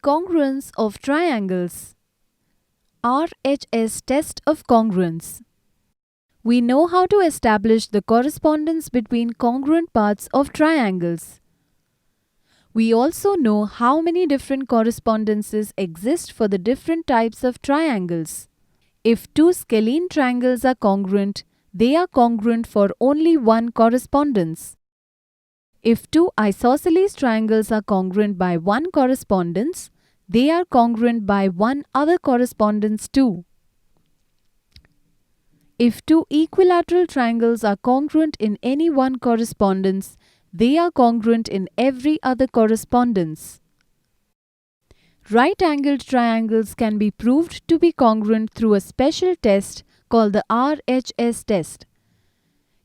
Congruence of triangles. RHS test of congruence. We know how to establish the correspondence between congruent parts of triangles. We also know how many different correspondences exist for the different types of triangles. If two scalene triangles are congruent, they are congruent for only one correspondence. If two isosceles triangles are congruent by one correspondence, they are congruent by one other correspondence too. If two equilateral triangles are congruent in any one correspondence, they are congruent in every other correspondence. Right-angled triangles can be proved to be congruent through a special test called the RHS test.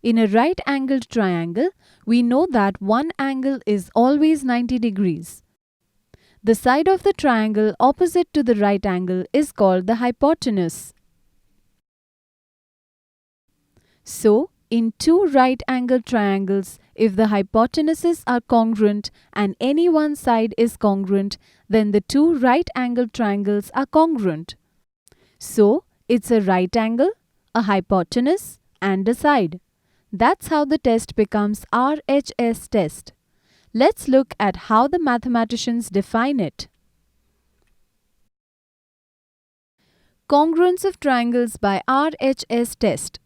In a right-angled triangle, we know that one angle is always 90 degrees. The side of the triangle opposite to the right angle is called the hypotenuse. So, in two right-angled triangles, if the hypotenuses are congruent and any one side is congruent, then the two right-angled triangles are congruent. So, it's a right angle, a hypotenuse, and a side. That's how the test becomes RHS test. Let's look at how the mathematicians define it. Congruence of triangles by RHS test.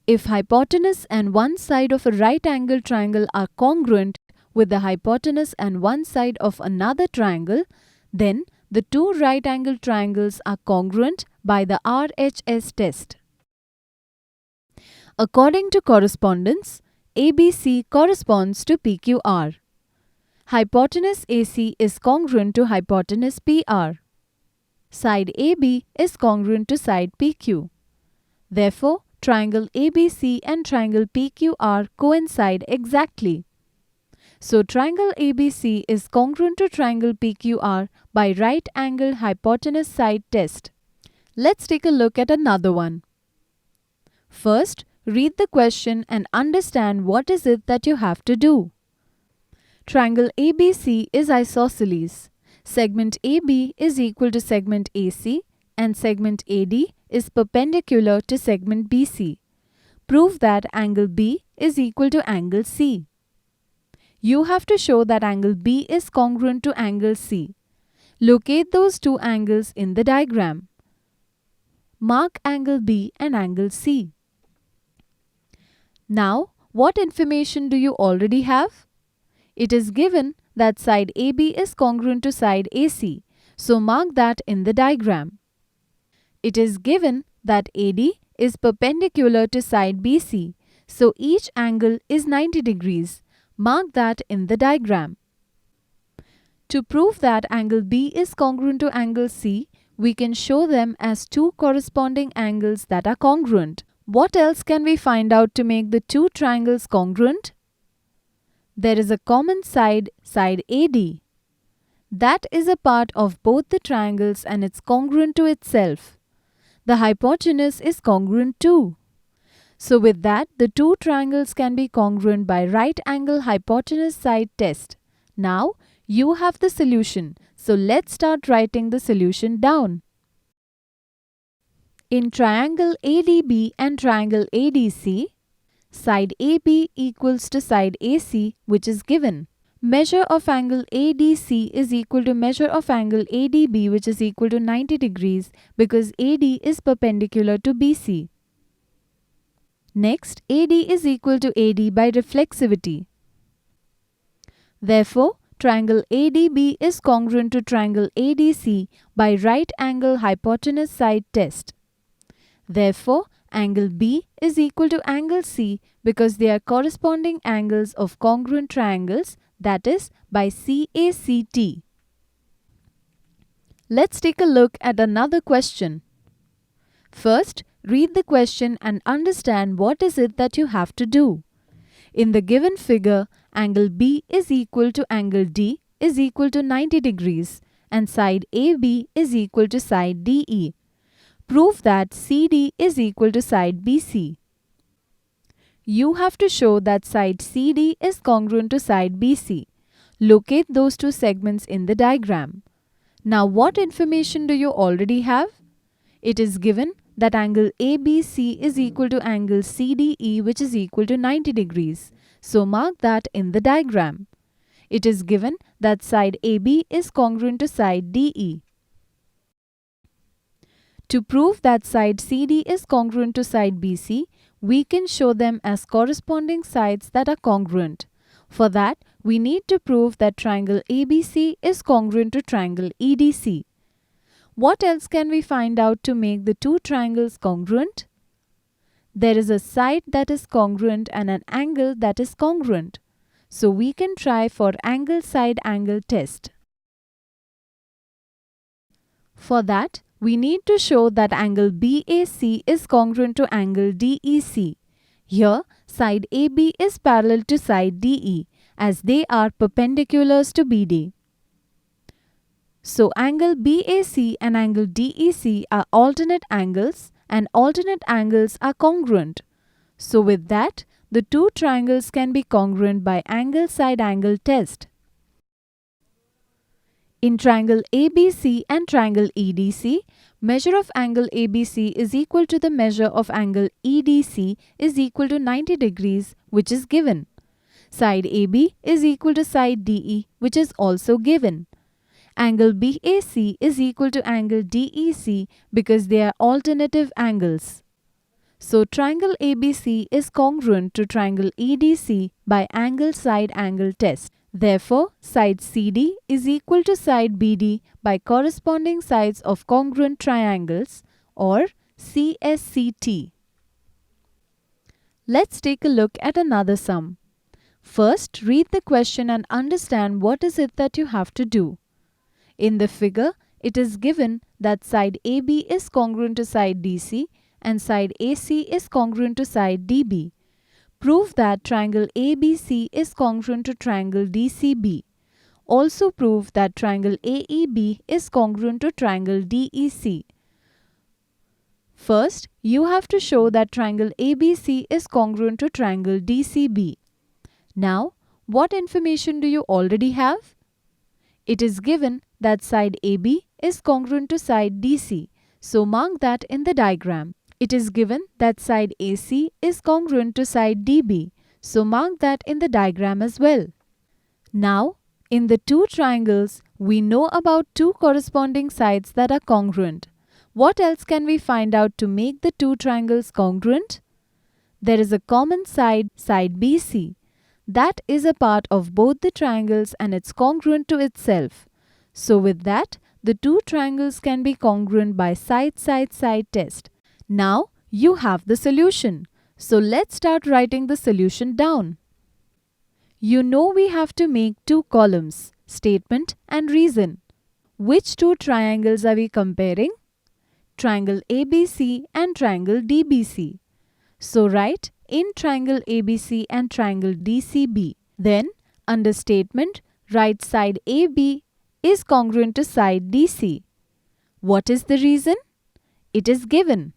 If hypotenuse and one side of a right-angled triangle are congruent with the hypotenuse and one side of another triangle, then the two right-angled triangles are congruent by the RHS test. According to correspondence, ABC corresponds to PQR. Hypotenuse AC is congruent to hypotenuse PR. Side AB is congruent to side PQ. Therefore, triangle ABC and triangle PQR coincide exactly. So, triangle ABC is congruent to triangle PQR by right-angled hypotenuse side test. Let's take a look at another one. First, read the question and understand what is it that you have to do. Triangle ABC is isosceles. Segment AB is equal to segment AC and segment AD is perpendicular to segment BC. Prove that angle B is equal to angle C. You have to show that angle B is congruent to angle C. Locate those two angles in the diagram. Mark angle B and angle C. Now, what information do you already have? It is given that side AB is congruent to side AC, so mark that in the diagram. It is given that AD is perpendicular to side BC, so each angle is 90 degrees. Mark that in the diagram. To prove that angle B is congruent to angle C, we can show them as two corresponding angles that are congruent. What else can we find out to make the two triangles congruent? There is a common side, side AD. That is a part of both the triangles and it's congruent to itself. The hypotenuse is congruent too. So with that, the two triangles can be congruent by right-angle hypotenuse side test. Now, you have the solution. So let's start writing the solution down. In triangle ADB and triangle ADC, side AB equals to side AC, which is given. Measure of angle ADC is equal to measure of angle ADB, which is equal to 90 degrees because AD is perpendicular to BC. Next, AD is equal to AD by reflexivity. Therefore, triangle ADB is congruent to triangle ADC by right-angle hypotenuse side test. Therefore, angle B is equal to angle C because they are corresponding angles of congruent triangles, that is, by CACT. Let's take a look at another question. First, read the question and understand what is it that you have to do. In the given figure, angle B is equal to angle D is equal to 90 degrees and side AB is equal to side DE. Prove that CD is equal to side BC. You have to show that side CD is congruent to side BC. Locate those two segments in the diagram. Now, what information do you already have? It is given that angle ABC is equal to angle CDE, which is equal to 90 degrees. So mark that in the diagram. It is given that side AB is congruent to side DE. To prove that side CD is congruent to side BC, we can show them as corresponding sides that are congruent. For that, we need to prove that triangle ABC is congruent to triangle EDC. What else can we find out to make the two triangles congruent? There is a side that is congruent and an angle that is congruent. So we can try for angle side angle test. For that, we need to show that angle BAC is congruent to angle DEC. Here, side AB is parallel to side DE as they are perpendiculars to BD. So angle BAC and angle DEC are alternate angles and alternate angles are congruent. So with that, the two triangles can be congruent by angle side angle test. In triangle ABC and triangle EDC, measure of angle ABC is equal to the measure of angle EDC is equal to 90 degrees, which is given. Side AB is equal to side DE, which is also given. Angle BAC is equal to angle DEC because they are alternative angles. So triangle ABC is congruent to triangle EDC by angle side angle test. Therefore, side CD is equal to side BD by corresponding sides of congruent triangles or CSCT. Let's take a look at another sum. First, read the question and understand what is it that you have to do. In the figure, it is given that side AB is congruent to side DC and side AC is congruent to side DB. Prove that triangle ABC is congruent to triangle DCB. Also prove that triangle AEB is congruent to triangle DEC. First, you have to show that triangle ABC is congruent to triangle DCB. Now, what information do you already have? It is given that side AB is congruent to side DC, so mark that in the diagram. It is given that side AC is congruent to side DB, so mark that in the diagram as well. Now, in the two triangles, we know about two corresponding sides that are congruent. What else can we find out to make the two triangles congruent? There is a common side, side BC. That is a part of both the triangles and it's congruent to itself. So with that, the two triangles can be congruent by side-side-side test. Now, you have the solution. So let's start writing the solution down. You know we have to make two columns, statement and reason. Which two triangles are we comparing? Triangle ABC and triangle DBC. So write in triangle ABC and triangle DCB. Then, under statement, write side AB is congruent to side DC. What is the reason? It is given.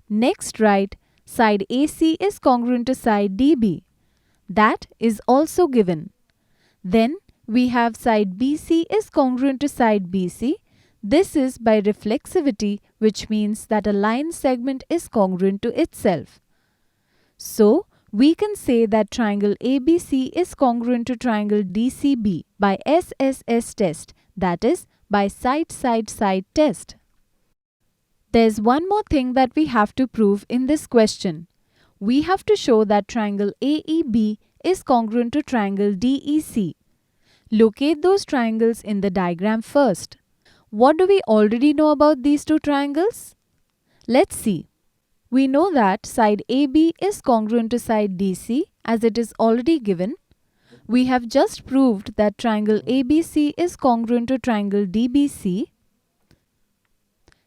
Next, write side AC is congruent to side DB. That is also given. Then, we have side BC is congruent to side BC. This is by reflexivity, which means that a line segment is congruent to itself. So, we can say that triangle ABC is congruent to triangle DCB by SSS test, that is, by side-side-side test. There's one more thing that we have to prove in this question. We have to show that triangle AEB is congruent to triangle DEC. Locate those triangles in the diagram first. What do we already know about these two triangles? Let's see. We know that side AB is congruent to side DC as it is already given. We have just proved that triangle ABC is congruent to triangle DBC.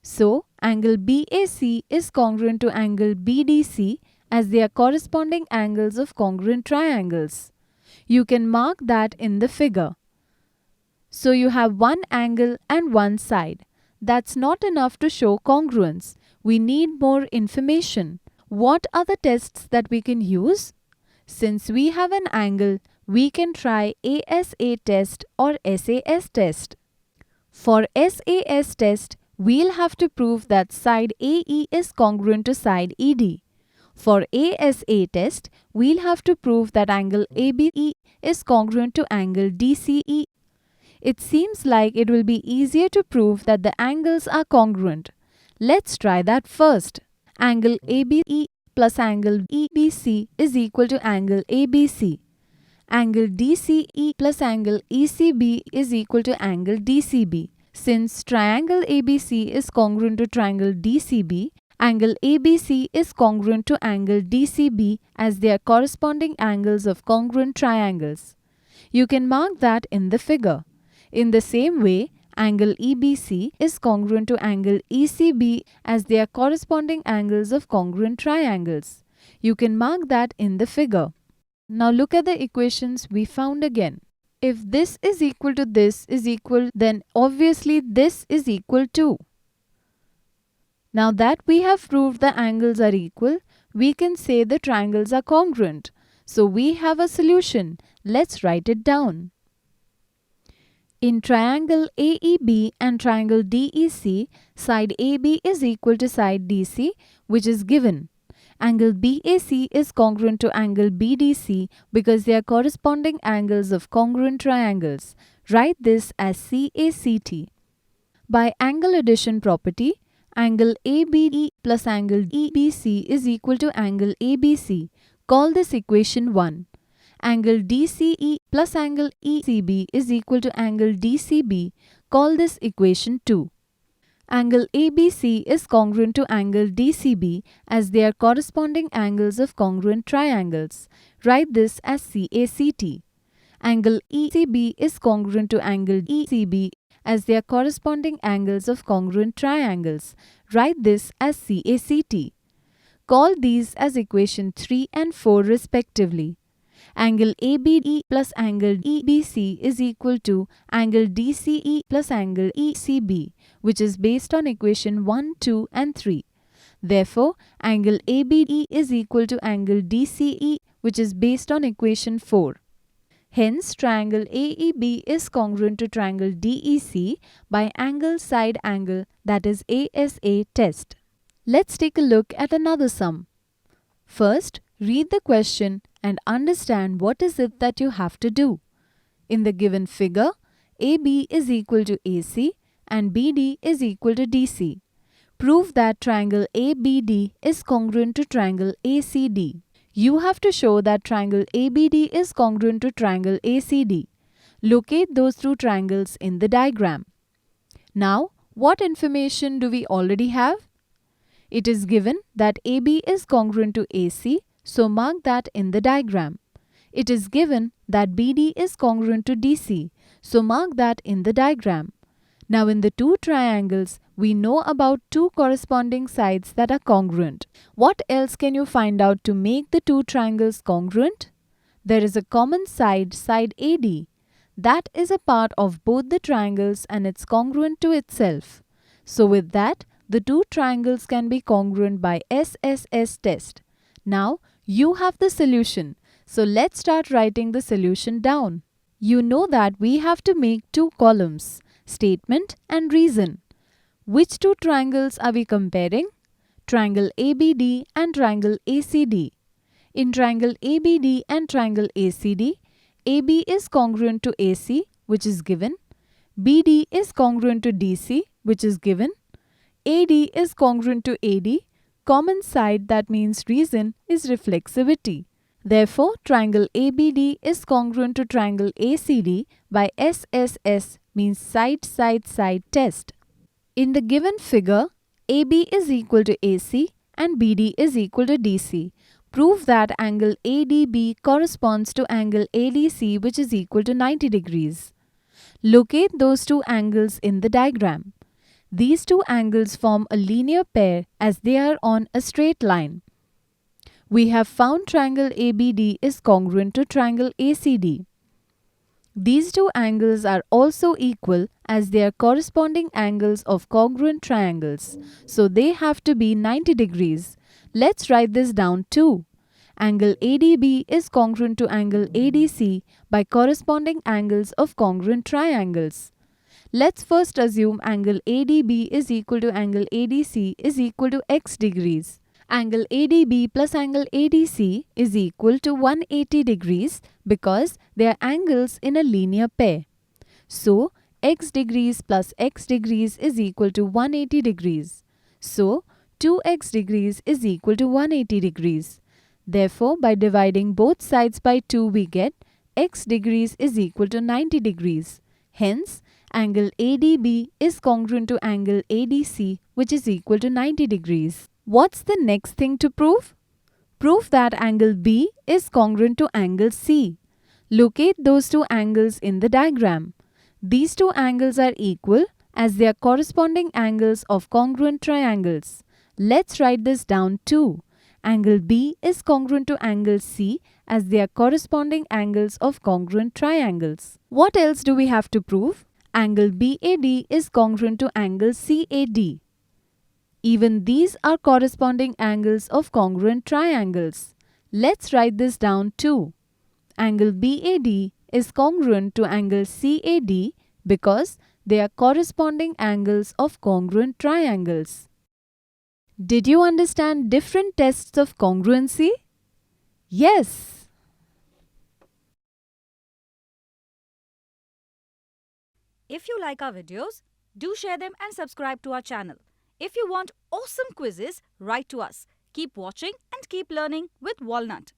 So, angle BAC is congruent to angle BDC as they are corresponding angles of congruent triangles. You can mark that in the figure. So you have one angle and one side. That's not enough to show congruence. We need more information. What are the tests that we can use? Since we have an angle, we can try ASA test or SAS test. For SAS test, we'll have to prove that side AE is congruent to side ED. For ASA test, we'll have to prove that angle ABE is congruent to angle DCE. It seems like it will be easier to prove that the angles are congruent. Let's try that first. Angle ABE plus angle EBC is equal to angle ABC. Angle DCE plus angle ECB is equal to angle DCB. Since triangle ABC is congruent to triangle DCB, angle ABC is congruent to angle DCB as they are corresponding angles of congruent triangles. You can mark that in the figure. In the same way, angle EBC is congruent to angle ECB as they are corresponding angles of congruent triangles. You can mark that in the figure. Now look at the equations we found again. If this is equal to this is equal, then obviously this is equal to. Now that we have proved the angles are equal, we can say the triangles are congruent. So we have a solution. Let's write it down. In triangle AEB and triangle DEC, side AB is equal to side DC, which is given. Angle BAC is congruent to angle BDC because they are corresponding angles of congruent triangles. Write this as CACT. By angle addition property, angle ABE plus angle EBC is equal to angle ABC. Call this equation 1. Angle DCE plus angle ECB is equal to angle DCB. Call this equation 2. Angle ABC is congruent to angle DCB as they are corresponding angles of congruent triangles. Write this as CACT. Angle ECB is congruent to angle ECB as they are corresponding angles of congruent triangles. Write this as CACT. Call these as equation 3 and 4 respectively. Angle ABE plus angle EBC is equal to angle DCE plus angle ECB, which is based on equation 1, 2 and 3. Therefore, angle ABE is equal to angle DCE, which is based on equation 4. Hence, triangle AEB is congruent to triangle DEC by angle side angle, that is ASA test. Let's take a look at another sum. First, read the question and understand what is it that you have to do. In the given figure, AB is equal to AC and BD is equal to DC. Prove that triangle ABD is congruent to triangle ACD. You have to show that triangle ABD is congruent to triangle ACD. Locate those two triangles in the diagram. Now, what information do we already have? It is given that AB is congruent to AC, so mark that in the diagram. It is given that BD is congruent to DC, so mark that in the diagram. Now in the two triangles, we know about two corresponding sides that are congruent. What else can you find out to make the two triangles congruent? There is a common side, side AD. That is a part of both the triangles and it's congruent to itself. So with that, the two triangles can be congruent by SSS test. Now, you have the solution. So let's start writing the solution down. You know that we have to make two columns, statement and reason. Which two triangles are we comparing? Triangle ABD and triangle ACD. In triangle ABD and triangle ACD, AB is congruent to AC, which is given. BD is congruent to DC, which is given. AD is congruent to AD. Common side, that means reason, is reflexivity. Therefore, triangle ABD is congruent to triangle ACD by SSS, means side test. In the given figure, AB is equal to AC and BD is equal to DC. Prove that angle ADB corresponds to angle ADC, which is equal to 90 degrees. Locate those two angles in the diagram. These two angles form a linear pair as they are on a straight line. We have found triangle ABD is congruent to triangle ACD. These two angles are also equal as they are corresponding angles of congruent triangles. So they have to be 90 degrees. Let's write this down too. Angle ADB is congruent to angle ADC by corresponding angles of congruent triangles. Let's first assume angle ADB is equal to angle ADC is equal to x degrees. Angle ADB plus angle ADC is equal to 180 degrees because they are angles in a linear pair. So, x degrees plus x degrees is equal to 180 degrees. So, 2x degrees is equal to 180 degrees. Therefore, by dividing both sides by 2 we get x degrees is equal to 90 degrees. Hence, angle ADB is congruent to angle ADC which is equal to 90 degrees. What's the next thing to prove? Prove that angle B is congruent to angle C. Locate those two angles in the diagram. These two angles are equal as they are corresponding angles of congruent triangles. Let's write this down too. Angle B is congruent to angle C as they are corresponding angles of congruent triangles. What else do we have to prove? Angle BAD is congruent to angle CAD. Even these are corresponding angles of congruent triangles. Let's write this down too. Angle BAD is congruent to angle CAD because they are corresponding angles of congruent triangles. Did you understand different tests of congruency? Yes. If you like our videos, do share them and subscribe to our channel. If you want awesome quizzes, write to us. Keep watching and keep learning with Walnut.